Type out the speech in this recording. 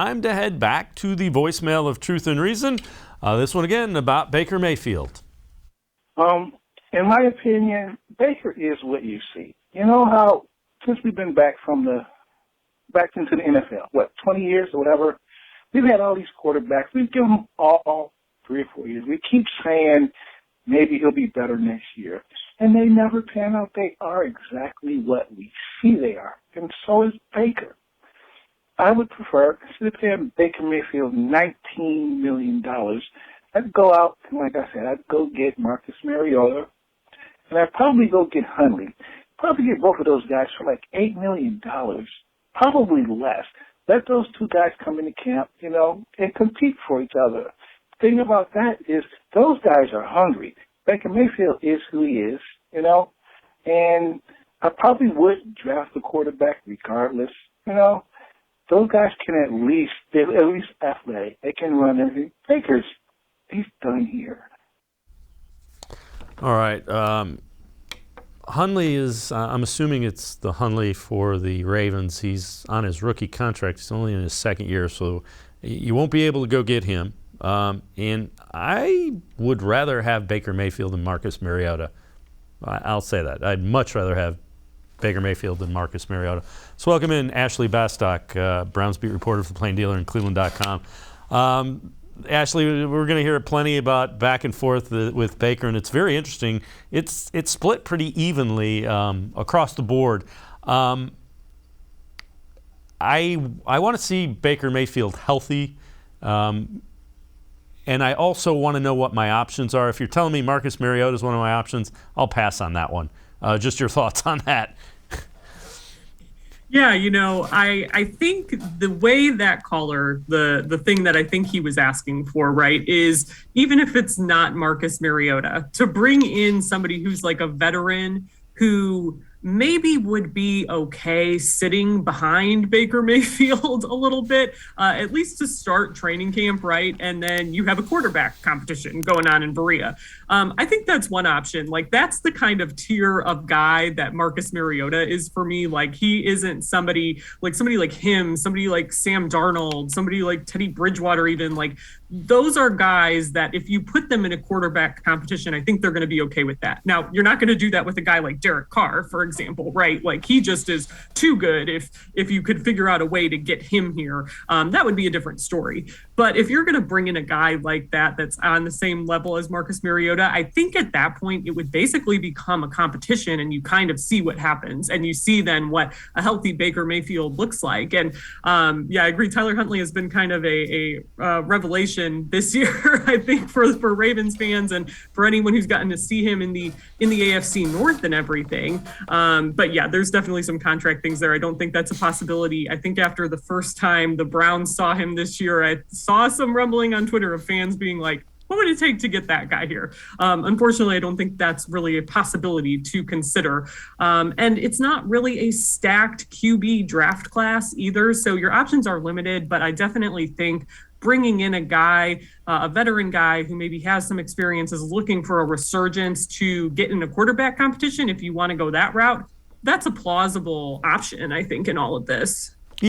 Time to head back to the voicemail of Truth and Reason. This one again about Baker Mayfield. In my opinion, Baker is what you see. You know how since we've been back into the NFL, 20 years or whatever, we've had all these quarterbacks. We've given them all 3 or 4 years. We keep saying maybe he'll be better next year. And they never pan out. They are exactly what we see they are. And so is Baker. I would prefer, instead of paying Baker Mayfield $19 million, I'd go out, and like I said, I'd go get Marcus Mariota, and I'd probably go get Hundley. Probably get both of those guys for like $8 million, probably less. Let those 2 guys come into camp, and compete for each other. The thing about that is those guys are hungry. Baker Mayfield is who he is, and I probably would draft the quarterback regardless, Those guys can they're at least athletic. They can run everything. Baker's, he's done here. All right. Hundley is, I'm assuming it's the Hundley for the Ravens. He's on his rookie contract. He's only in his 2nd year, so you won't be able to go get him. And I would rather have Baker Mayfield than Marcus Mariota. I'll say that. I'd much rather have Baker Mayfield than Marcus Mariota. So welcome in Ashley Bastock, Browns beat reporter for Plain Dealer and cleveland.com. Ashley, we're going to hear plenty about back and forth with Baker, and it's very interesting. It's split pretty evenly across the board. I want to see Baker Mayfield healthy, and I also want to know what my options are. If you're telling me Marcus Mariota is one of my options, I'll pass on that one. Just your thoughts on that. Yeah, I think the way that caller, the thing that I think he was asking for, right, is even if it's not Marcus Mariota, to bring in somebody who's like a veteran who maybe would be okay sitting behind Baker Mayfield a little bit, at least to start training camp, right? And then you have a quarterback competition going on in Berea. I think that's one option. Like, that's the kind of tier of guy that Marcus Mariota is for me. Like, he isn't somebody like him, somebody like Sam Darnold, somebody like Teddy Bridgewater even. Like, those are guys that if you put them in a quarterback competition, I think they're going to be okay with that. Now, you're not going to do that with a guy like Derek Carr, for example, right? Like, he just is too good. If you could figure out a way to get him here, that would be a different story. But if you're going to bring in a guy like that that's on the same level as Marcus Mariota, I think at that point it would basically become a competition, and you kind of see what happens, and you see then what a healthy Baker Mayfield looks like. And I agree. Tyler Huntley has been kind of a revelation this year, I think, for Ravens fans and for anyone who's gotten to see him in the AFC North and everything. But yeah, there's definitely some contract things there. I don't think that's a possibility. I think after the first time the Browns saw him this year, I saw some rumbling on Twitter of fans being like, what would it take to get that guy here? Unfortunately, I don't think that's really a possibility to consider. And it's not really a stacked QB draft class either. So your options are limited, but I definitely think bringing in a guy, a veteran guy who maybe has some experience, is looking for a resurgence to get in a quarterback competition, if you want to go that route, that's a plausible option, I think, in all of this.